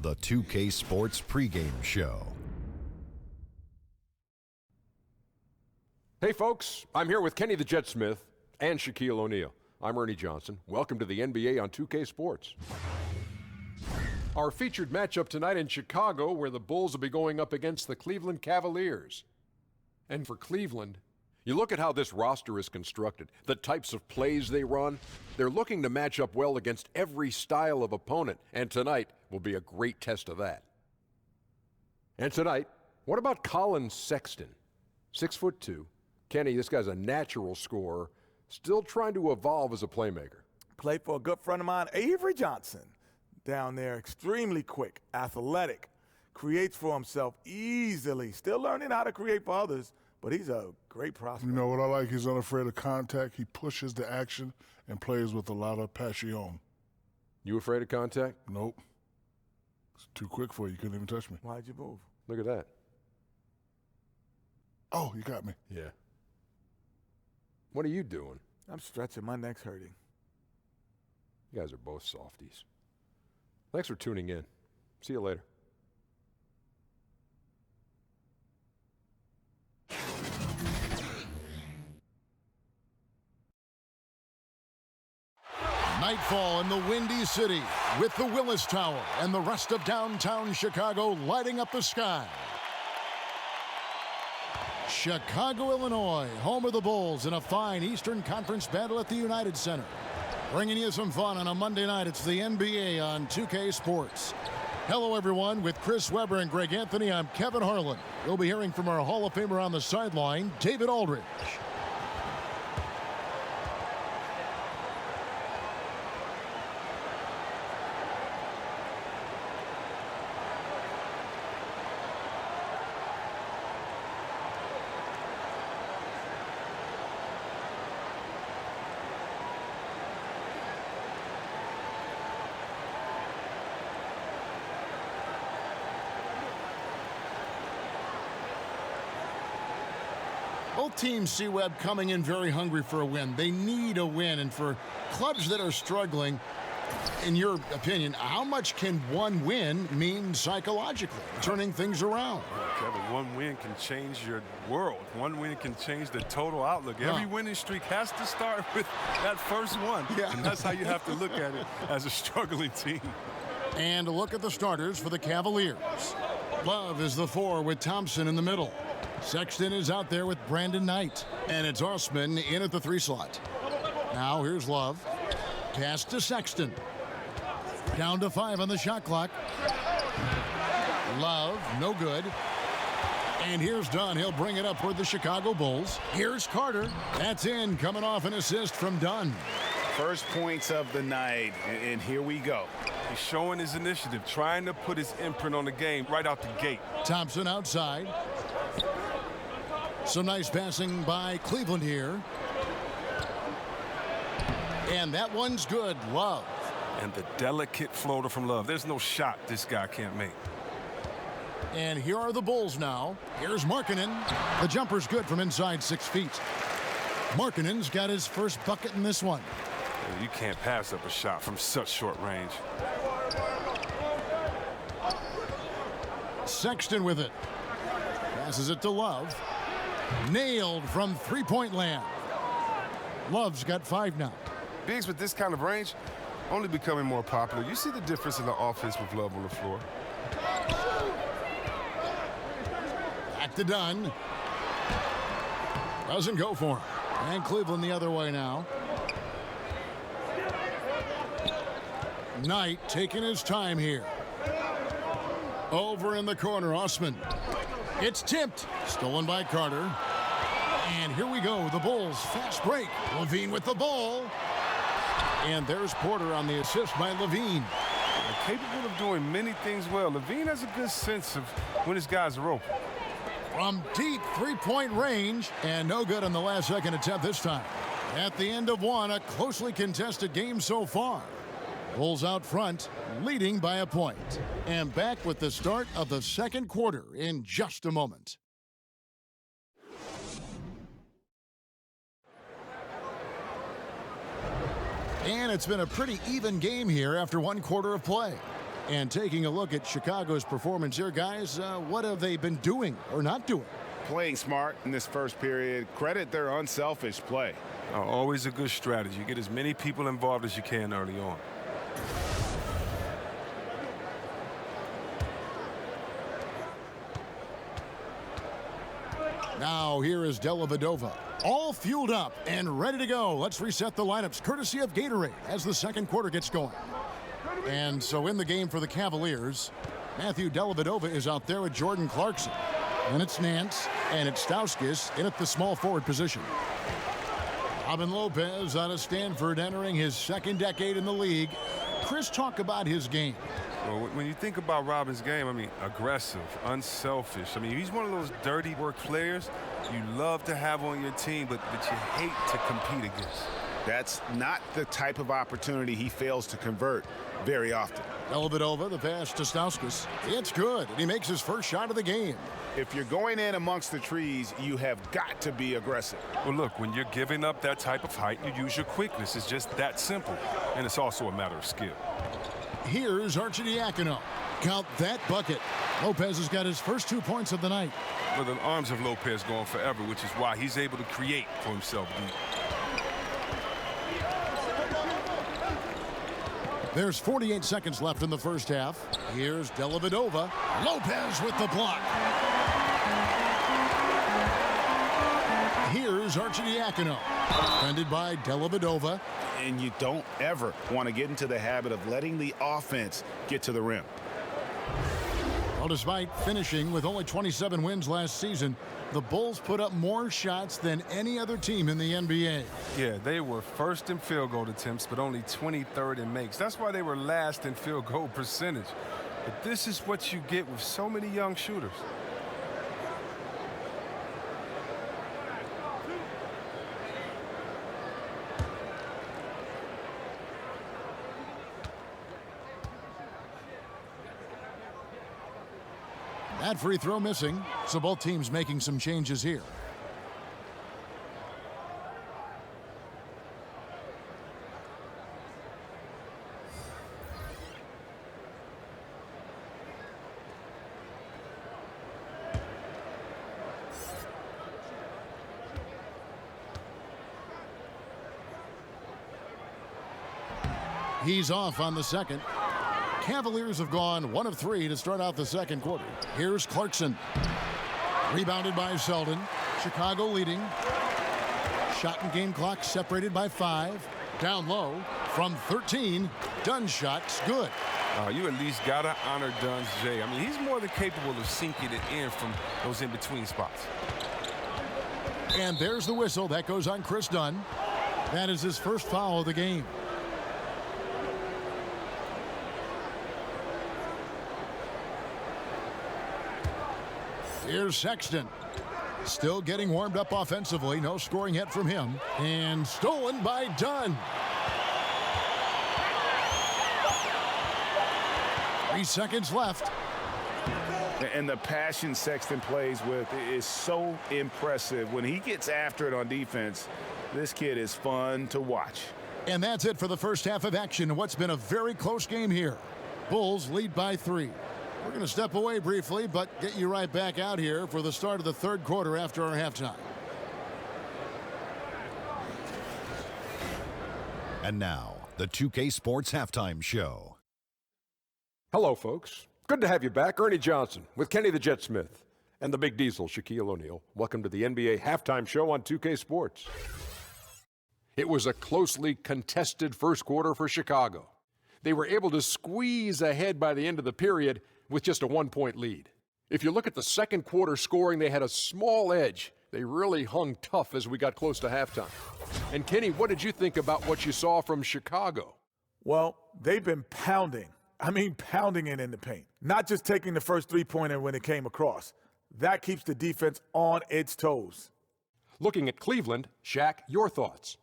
the 2K Sports pregame show. Hey folks, I'm here with Kenny the Jet Smith and Shaquille O'Neal. I'm Ernie Johnson. Welcome to the NBA on 2K Sports. Our featured matchup tonight in Chicago, where the Bulls will be going up against the Cleveland Cavaliers. And for Cleveland, you look at how this roster is constructed, the types of plays they run. They're looking to match up well against every style of opponent, and tonight will be a great test of that. And tonight, what about Colin Sexton? 6'2". Kenny, this guy's a natural scorer, still trying to evolve as a playmaker. Played for a good friend of mine, Avery Johnson, down there. Extremely quick, athletic, creates for himself easily. Still learning how to create for others, but he's a great prospect. You know what I like? He's unafraid of contact. He pushes the action and plays with a lot of passion. You afraid of contact? Nope. It's too quick for you. You couldn't even touch me. Why'd you move? Look at that. Oh, you got me. Yeah. What are you doing? I'm stretching. My neck's hurting. You guys are both softies. Thanks for tuning in. See you later. Nightfall in the Windy City with the Willis Tower and the rest of downtown Chicago lighting up the sky. Chicago, Illinois, home of the Bulls in a fine Eastern Conference battle at the United Center. Bringing you some fun on a Monday night. It's the NBA on 2K Sports. Hello, everyone. With Chris Webber and Greg Anthony, I'm Kevin Harlan. We'll be hearing from our Hall of Famer on the sideline, David Aldridge. Both teams see Webb coming in very hungry for a win. They need a win. And for clubs that are struggling, in your opinion, how much can one win mean psychologically, turning things around? Kevin, one win can change your world. One win can change the total outlook. Every winning streak has to start with that first one. Yeah. And that's how you have to look at it as a struggling team. And a look at the starters for the Cavaliers. Love is the 4 with Thompson in the middle. Sexton is out there with Brandon Knight. And it's Osman in at the 3 slot. Now here's Love. Pass to Sexton. Down to 5 on the shot clock. Love, no good. And here's Dunn. He'll bring it up toward the Chicago Bulls. Here's Carter. That's in, coming off an assist from Dunn. First points of the night, and here we go. He's showing his initiative, trying to put his imprint on the game right out the gate. Thompson outside. Some nice passing by Cleveland here. And that one's good. Love. And the delicate floater from Love. There's no shot this guy can't make. And here are the Bulls now. Here's Markkanen. The jumper's good from inside 6 feet. Markkanen's got his first bucket in this one. You can't pass up a shot from such short range. Sexton with it. Passes it to Love. Nailed from three-point land. Love's got 5 now. Bigs with this kind of range only becoming more popular. You see the difference in the offense with Love on the floor. Back to Dunn. Doesn't go for him. And Cleveland the other way now. Knight taking his time here. Over in the corner, Osman. It's tipped. Stolen by Carter. And here we go. The Bulls fast break. Levine with the ball. And there's Porter on the assist by Levine. Capable of doing many things well. Levine has a good sense of when his guys are open. From deep three-point range. And no good on the last second attempt this time. At the end of one, a closely contested game so far. Bulls out front, leading by a point. And back with the start of the second quarter in just a moment. And it's been a pretty even game here after one quarter of play. And taking a look at Chicago's performance here, guys, what have they been doing or not doing? Playing smart in this first period. Credit their unselfish play. Always a good strategy. Get as many people involved as you can early on. Now here is Dellavedova, all fueled up and ready to go. Let's reset the lineups courtesy of Gatorade as the second quarter gets going. And so in the game for the Cavaliers, Matthew Dellavedova is out there with Jordan Clarkson. Then it's Nance and it's Stauskas in at the small forward position. Robin Lopez out of Stanford entering his second decade in the league. Chris, talk about his game. Well, when you think about Robin's game, I mean, aggressive, unselfish. I mean, he's one of those dirty work players you love to have on your team, but you hate to compete against. That's not the type of opportunity he fails to convert very often. Dellavedova, the pass to Stauskas. It's good, and he makes his first shot of the game. If you're going in amongst the trees, you have got to be aggressive. Well, look, when you're giving up that type of height, you use your quickness. It's just that simple, and it's also a matter of skill. Here's Arcidiacono. Count that bucket. Lopez has got his first 2 points of the night. Well, the arms of Lopez going forever, which is why he's able to create for himself deep. There's 48 seconds left in the first half. Here's Dellavedova. Lopez with the block. Here's Arcidiacono. Defended by Dellavedova. And you don't ever want to get into the habit of letting the offense get to the rim. Well, despite finishing with only 27 wins last season, the Bulls put up more shots than any other team in the NBA. Yeah, they were first in field goal attempts, but only 23rd in makes. That's why they were last in field goal percentage. But this is what you get with so many young shooters. That free throw missing, so both teams making some changes here. He's off on the second. Cavaliers have gone 1 of 3 to start out the second quarter. Here's Clarkson. Rebounded by Selden. Chicago leading. Shot and game clock separated by 5. Down low from 13. Dunn's shot's good. You at least got to honor Dunn's J. I mean, he's more than capable of sinking it in from those in-between spots. And there's the whistle. That goes on Chris Dunn. That is his first foul of the game. Here's Sexton. Still getting warmed up offensively. No scoring yet from him. And stolen by Dunn. 3 seconds left. And the passion Sexton plays with is so impressive. When he gets after it on defense, this kid is fun to watch. And that's it for the first half of action in what's been a very close game here. Bulls lead by 3. We're going to step away briefly, but get you right back out here for the start of the third quarter after our halftime. And now, the 2K Sports Halftime Show. Hello, folks. Good to have you back. Ernie Johnson with Kenny the Jet Smith and the Big Diesel, Shaquille O'Neal. Welcome to the NBA Halftime Show on 2K Sports. It was a closely contested first quarter for Chicago. They were able to squeeze ahead by the end of the period with just a 1-point lead. If you look at the second quarter scoring, they had a small edge. They really hung tough as we got close to halftime. And Kenny, what did you think about what you saw from Chicago? Well, they've been pounding. I mean, pounding it in the paint. Not just taking the first three-pointer when it came across. That keeps the defense on its toes. Looking at Cleveland, Shaq, your thoughts?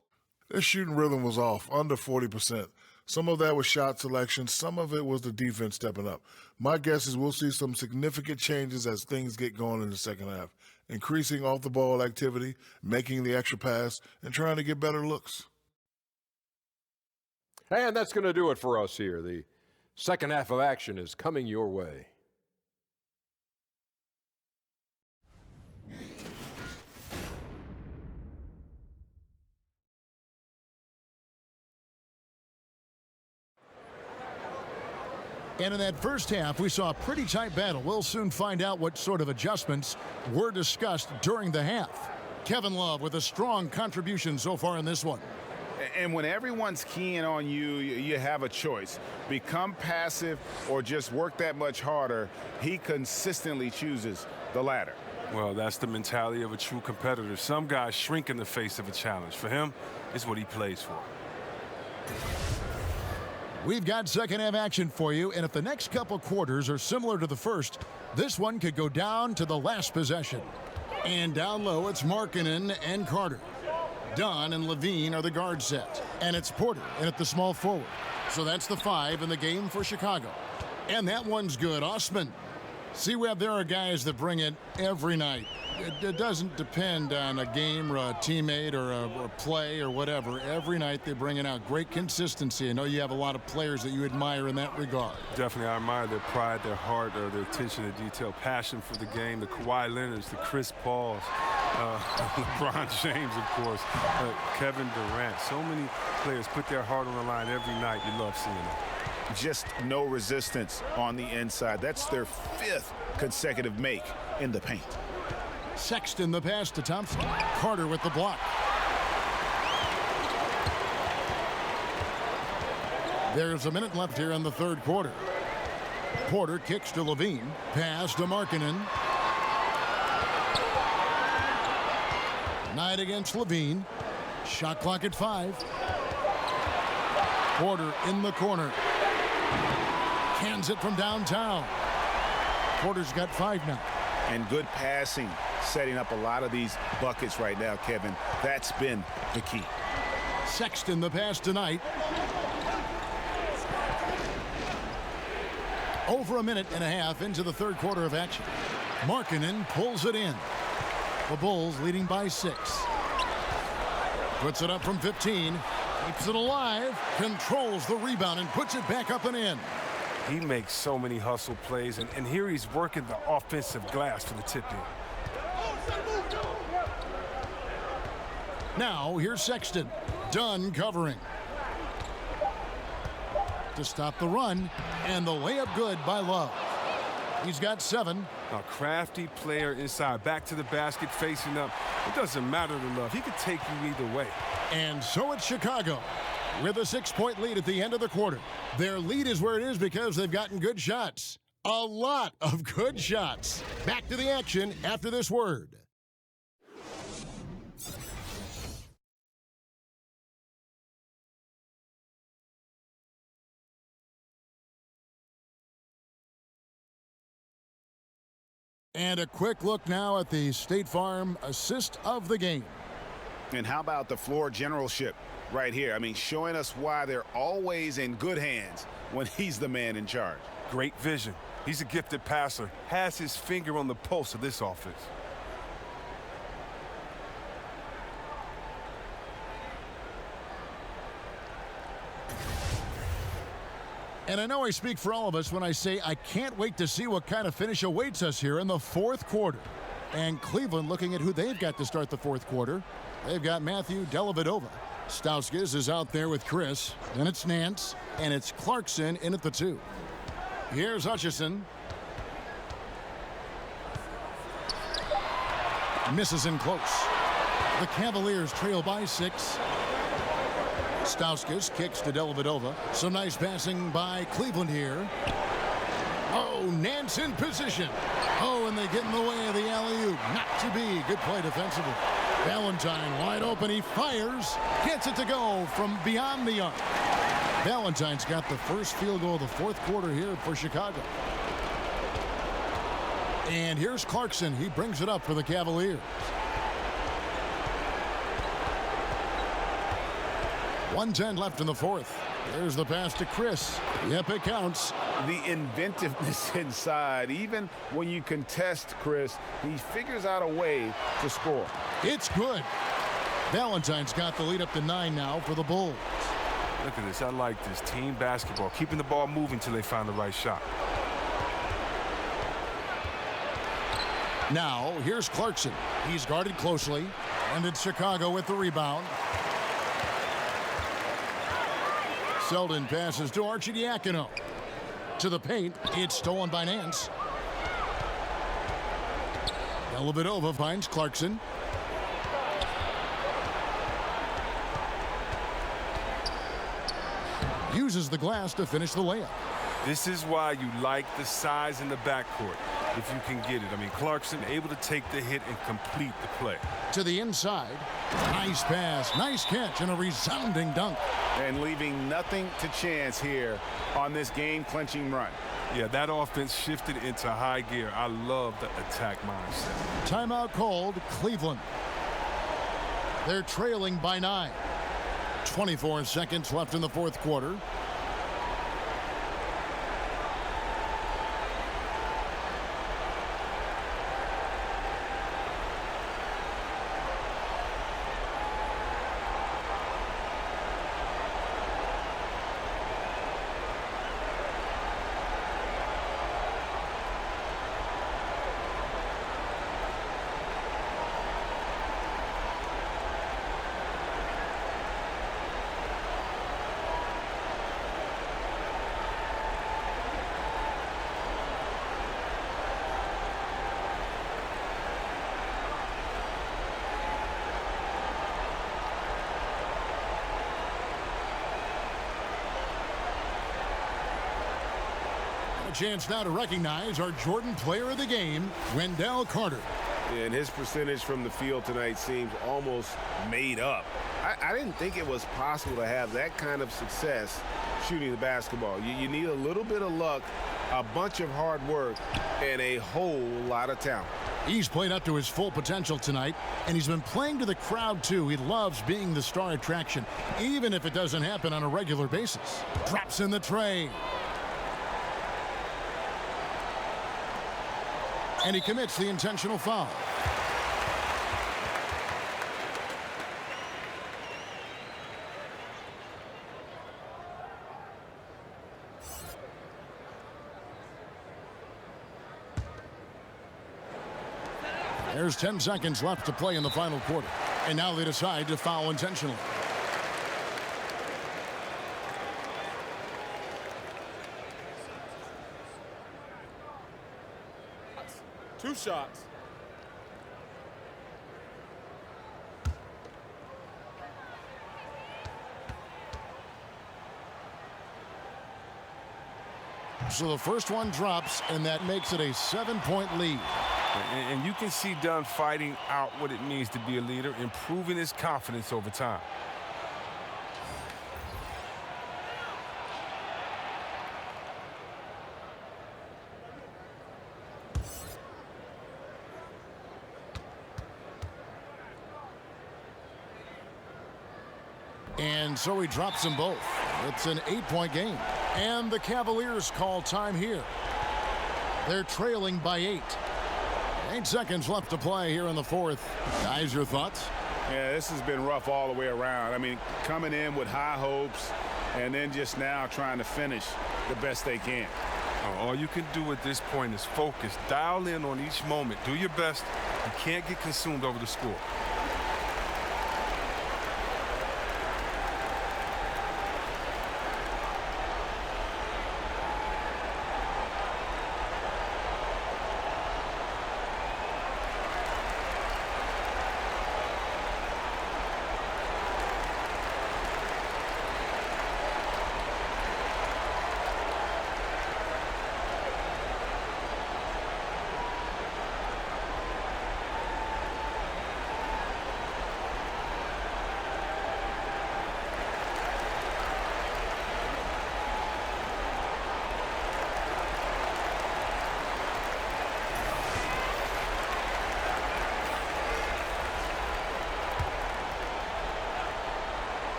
Their shooting rhythm was off, under 40%. Some of that was shot selection. Some of it was the defense stepping up. My guess is we'll see some significant changes as things get going in the second half. Increasing off-the-ball activity, making the extra pass, and trying to get better looks. And that's going to do it for us here. The Second half of action is coming your way. And in that first half, we saw a pretty tight battle. We'll soon find out what sort of adjustments were discussed during the half. Kevin Love with a strong contribution so far in this one. And when everyone's keying on you, you have a choice. Become passive or just work that much harder. He consistently chooses the latter. Well, that's the mentality of a true competitor. Some guys shrink in the face of a challenge. For him, it's what he plays for. We've got second half action for you, and if the next couple quarters are similar to the first, this one could go down to the last possession. And down low, it's Markkanen and Carter. Dunn and Levine are the guard set, and it's Porter in at the small forward. So that's the 5 in the game for Chicago. And that one's good. Osman. See, Webb, there are guys that bring it every night. It doesn't depend on a game or a teammate or a play or whatever. Every night they bring it out. Great consistency. I know you have a lot of players that you admire in that regard. Definitely, I admire their pride, their heart, their attention to detail, passion for the game. The Kawhi Leonards, the Chris Pauls, LeBron James, of course, Kevin Durant. So many players put their heart on the line every night. You love seeing it. Just no resistance on the inside. That's their 5th consecutive make in the paint. Sexton the pass to Thompson. Carter with the block. There's a minute left here in the third quarter. Porter kicks to Levine. Pass to Markkanen. Knight against Levine. Shot clock at 5. Porter in the corner. Cans it from downtown. Porter's got 5 now. And good passing, setting up a lot of these buckets right now, Kevin. That's been the key. Sexton the pass tonight. Over a minute and a half into the third quarter of action. Markkanen pulls it in. The Bulls leading by 6. Puts it up from 15. Keeps it alive. Controls the rebound and puts it back up and in. He makes so many hustle plays, and here he's working the offensive glass for the tip-in. Now, here's Sexton. Dunn covering. To stop the run, and the layup good by Love. He's got 7. A crafty player inside, back to the basket, facing up. It doesn't matter to Love. He could take you either way. And so it's Chicago with a 6-point lead at the end of the quarter. Their lead is where it is because they've gotten good shots. A lot of good shots. Back to the action after this word. And a quick look now at the State Farm assist of the game. And how about the floor generalship right here? I mean, showing us why they're always in good hands when he's the man in charge. Great vision. He's a gifted passer. Has his finger on the pulse of this offense. And I know I speak for all of us when I say I can't wait to see what kind of finish awaits us here in the fourth quarter. And Cleveland looking at who they've got to start the fourth quarter. They've got Matthew Dellavedova. Stauskas is out there with Chris. Then it's Nance. And it's Clarkson in at the 2. Here's Hutchison. Misses in close. The Cavaliers trail by 6. Stauskas kicks to Dellavedova. Some nice passing by Cleveland here. Oh, Nance in position. Oh, and they get in the way of the alley-oop. Not to be. Good play defensively. Valentine wide open. He fires. Gets it to go from beyond the arc. Valentine's got the first field goal of the fourth quarter here for Chicago. And here's Clarkson. He brings it up for the Cavaliers. 1:10 left in the fourth. There's the pass to Chris. Yep, it counts. The inventiveness inside. Even when you contest Chris, he figures out a way to score. It's good. Valentine's got the lead up to 9 now for the Bulls. Look at this. I like this. Team basketball. Keeping the ball moving until they find the right shot. Now, here's Clarkson. He's guarded closely. And it's Chicago with the rebound. Selden passes to Arcidiacono. To the paint. It's stolen by Nance. Dellavedova finds Clarkson. Uses the glass to finish the layup. This is why you like the size in the backcourt, if you can get it. I mean, Clarkson able to take the hit and complete the play. To the inside. Nice pass, nice catch, and a resounding dunk. And leaving nothing to chance here on this game-clinching run. Yeah, that offense shifted into high gear. I love the attack mindset. Timeout called, Cleveland. They're trailing by 9. 24 seconds left in the fourth quarter. A chance now to recognize our Jordan Player of the Game, Wendell Carter. And his percentage from the field tonight seems almost made up. I didn't think it was possible to have that kind of success shooting the basketball. You need a little bit of luck, a bunch of hard work, and a whole lot of talent. He's played up to his full potential tonight, and he's been playing to the crowd, too. He loves being the star attraction, even if it doesn't happen on a regular basis. Drops in the tray. And he commits the intentional foul. There's 10 seconds left to play in the final quarter. And now they decide to foul intentionally. Two shots. So the first one drops, and that makes it a 7-point lead. And you can see Dunn fighting out what it means to be a leader, improving his confidence over time. And so he drops them both. It's an 8-point game. And the Cavaliers call time here. They're trailing by 8. 8 seconds left to play here in the fourth. Guys, your thoughts? Yeah, this has been rough all the way around. I mean, coming in with high hopes and then just now trying to finish the best they can. All you can do at this point is focus. Dial in on each moment. Do your best. You can't get consumed over the score.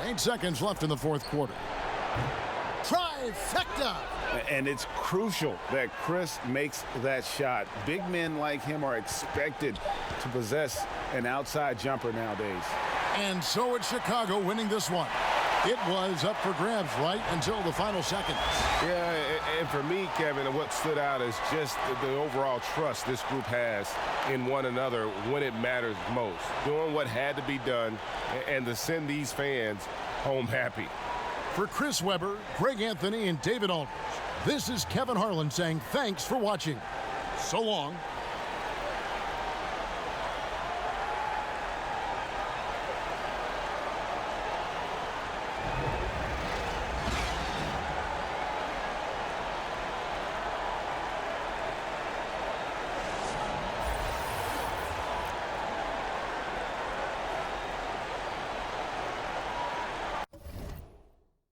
Eight seconds left in the fourth quarter. Trifecta. And it's crucial that Chris makes that shot. Big men like him are expected to possess an outside jumper nowadays. And so it's Chicago winning this one. It was up for grabs right until the final seconds. Yeah, and for me, Kevin, what stood out is just the overall trust this group has in one another when it matters most. Doing what had to be done and to send these fans home happy. For Chris Webber, Greg Anthony, and David Aldridge, this is Kevin Harlan saying thanks for watching. So long.